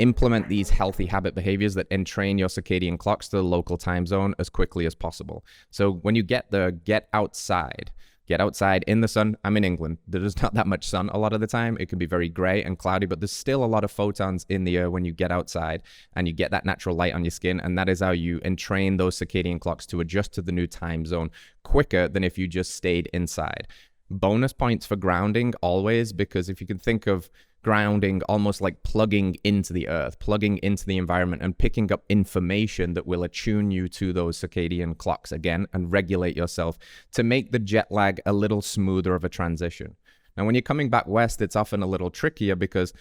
implement these healthy habit behaviors that entrain your circadian clocks to the local time zone as quickly as possible. So when you get outside in the sun. I'm in England. There's not that much sun a lot of the time. It can be very gray and cloudy, but there's still a lot of photons in the air when you get outside and you get that natural light on your skin. And that is how you entrain those circadian clocks to adjust to the new time zone quicker than if you just stayed inside. Bonus points for grounding always, because if you can think of grounding almost like plugging into the earth, plugging into the environment and picking up information that will attune you to those circadian clocks again and regulate yourself to make the jet lag a little smoother of a transition. Now, when you're coming back west, it's often a little trickier because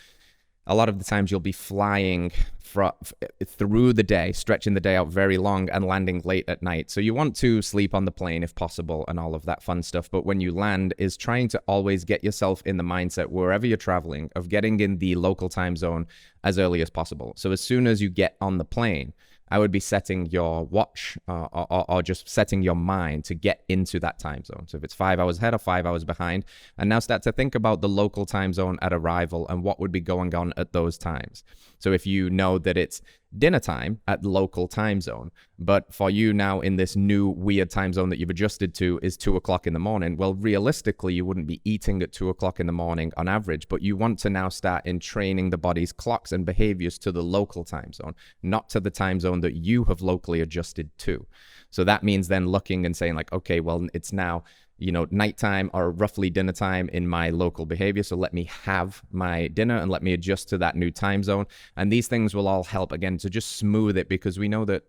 a lot of the times you'll be flying through the day, stretching the day out very long and landing late at night. So you want to sleep on the plane if possible and all of that fun stuff. But when you land is trying to always get yourself in the mindset wherever you're traveling of getting in the local time zone as early as possible. So as soon as you get on the plane, I would be setting your watch or just setting your mind to get into that time zone. So if it's 5 hours ahead or 5 hours behind, and now start to think about the local time zone at arrival and what would be going on at those times. So if you know that it's dinner time at local time zone, but for you now in this new weird time zone that you've adjusted to is 2 o'clock in the morning, well, realistically, you wouldn't be eating at 2 o'clock in the morning on average, but you want to now start entraining the body's clocks and behaviors to the local time zone, not to the time zone that you have locally adjusted to. So that means then looking and saying like, okay, well, it's now nighttime or roughly dinner time in my local behavior. So let me have my dinner and let me adjust to that new time zone. And these things will all help again to just smooth it, because we know that,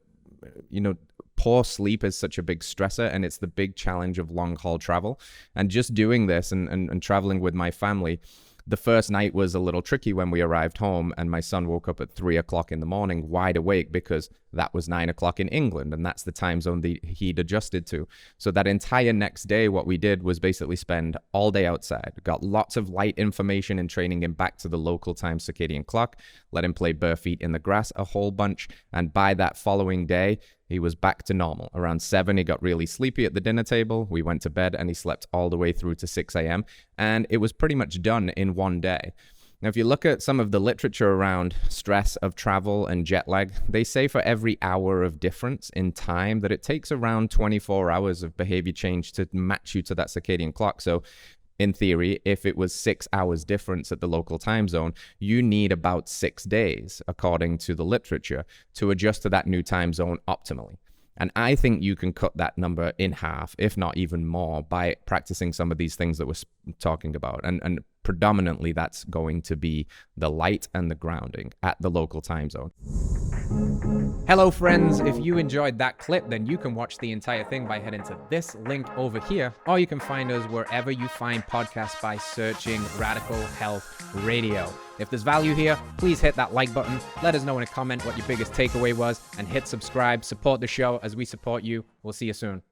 poor sleep is such a big stressor, and it's the big challenge of long haul travel. And just doing this and traveling with my family, the first night was a little tricky when we arrived home and my son woke up at 3 o'clock in the morning wide awake, because that was 9 o'clock in England and that's the time zone that he'd adjusted to. So that entire next day, what we did was basically spend all day outside, got lots of light information and training him back to the local time circadian clock, let him play bare feet in the grass a whole bunch. And by that following day, he was back to normal. Around 7, he got really sleepy at the dinner table. We went to bed and he slept all the way through to 6 a.m. And it was pretty much done in one day. Now, if you look at some of the literature around stress of travel and jet lag, they say for every hour of difference in time that it takes around 24 hours of behavior change to match you to that circadian clock. So in theory, if it was 6 hours difference at the local time zone, you need about 6 days, according to the literature, to adjust to that new time zone optimally. And I think you can cut that number in half, if not even more, by practicing some of these things that we're talking about. And predominantly, that's going to be the light and the grounding at the local time zone. Hello, friends. If you enjoyed that clip, then you can watch the entire thing by heading to this link over here, or you can find us wherever you find podcasts by searching Radical Health Radio. If there's value here, please hit that like button. Let us know in a comment what your biggest takeaway was, and hit subscribe. Support the show as we support you. We'll see you soon.